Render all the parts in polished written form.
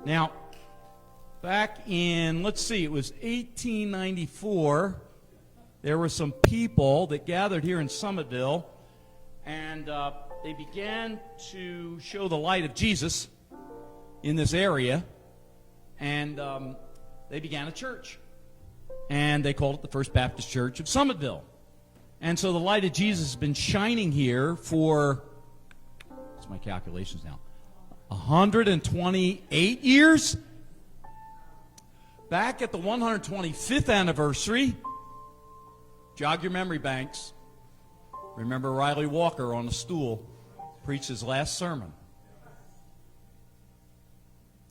Now, back in, let's see, it was 1894, there were some people that gathered here in Summitville, and they began to show the light of Jesus in this area, and they began a church. And they called it the First Baptist Church of Summitville. And so the light of Jesus has been shining here for, what's my calculations now, 128 years? Back at the 125th anniversary, jog your memory banks. Remember Riley Walker on the stool preached his last sermon.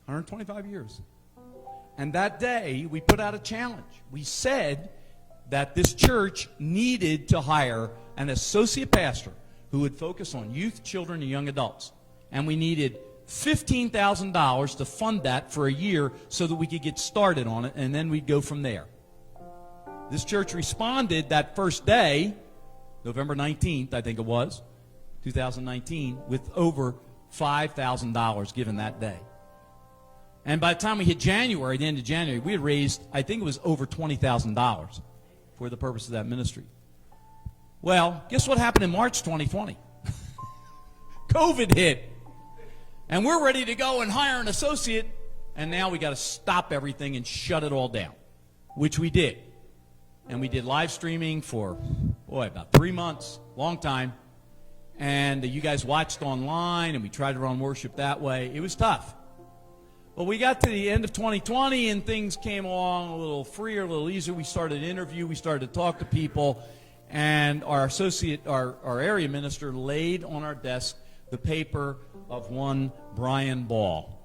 125 years. And that day, we put out a challenge. We said that this church needed to hire an associate pastor who would focus on youth, children, and young adults. And we needed $15,000 to fund that for a year so that we could get started on it, and then we'd go from there. This church responded that first day, November 19th, I think it was, 2019, with over $5,000 given that day. And by the time we hit January, the end of January, we had raised, I think it was over $20,000 for the purpose of that ministry. Well, guess what happened in March 2020? COVID hit. And we're ready to go and hire an associate, and now we got to stop everything and shut it all down, which we did. And we did live streaming for, about 3 months, long time. And you guys watched online, and we tried to run worship that way. It was tough. Well, we got to the end of 2020, and things came along a little freer, a little easier. We started to interview. We started to talk to people. And our associate, our area minister, laid on our desk the paper of one Brian Ball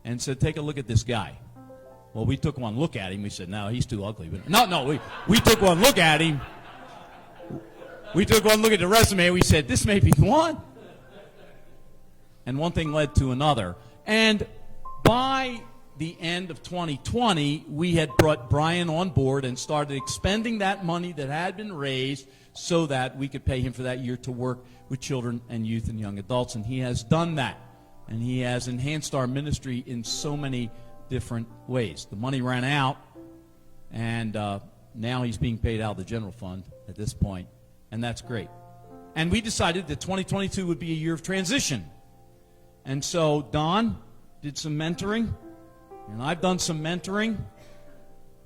and said, take a look at this guy. Well, we took one look at him. We said, no, he's too ugly. We took one look at him. We took one look at the resume. We said, this may be the one. And one thing led to another. And by the end of 2020, we had brought Brian on board and started expending that money that had been raised so that we could pay him for that year to work with children and youth and young adults. And he has done that. And he has enhanced our ministry in so many different ways. The money ran out, and now he's being paid out of the general fund at this point, and that's great. And we decided that 2022 would be a year of transition. And so Don did some mentoring, and I've done some mentoring,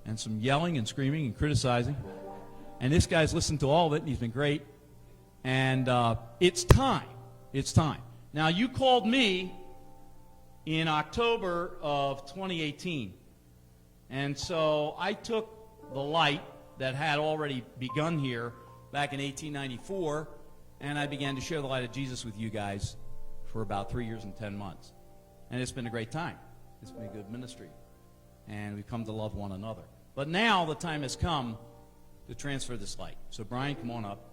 and some yelling and screaming and criticizing. And this guy's listened to all of it, and he's been great. And it's time. It's time. Now, you called me in October of 2018. And so I took the light that had already begun here back in 1894, and I began to share the light of Jesus with you guys for about 3 years and 10 months. And it's been a great time. It's been a good ministry. And we've come to love one another. But now the time has come to transfer this light. So Brian, come on up.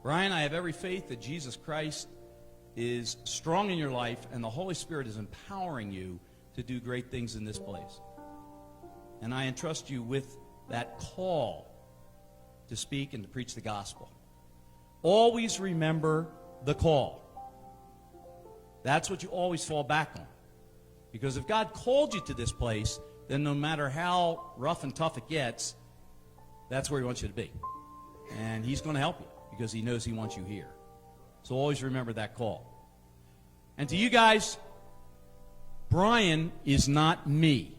Brian, I have every faith that Jesus Christ is strong in your life and the Holy Spirit is empowering you to do great things in this place. And I entrust you with that call to speak and to preach the gospel. Always remember the call. That's what you always fall back on. Because if God called you to this place, then no matter how rough and tough it gets, that's where He wants you to be. And He's going to help you because He knows He wants you here. So always remember that call. And to you guys, Brian is not me.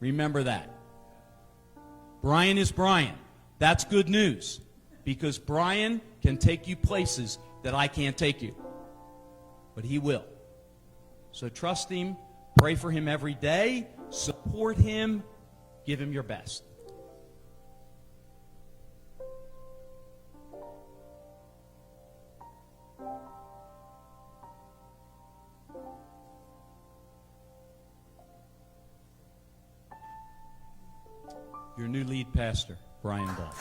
Remember that. Brian is Brian. That's good news because Brian can take you places that I can't take you. But He will. So trust Him, pray for Him every day, support Him, give Him your best. Your new lead pastor, Brian Ball.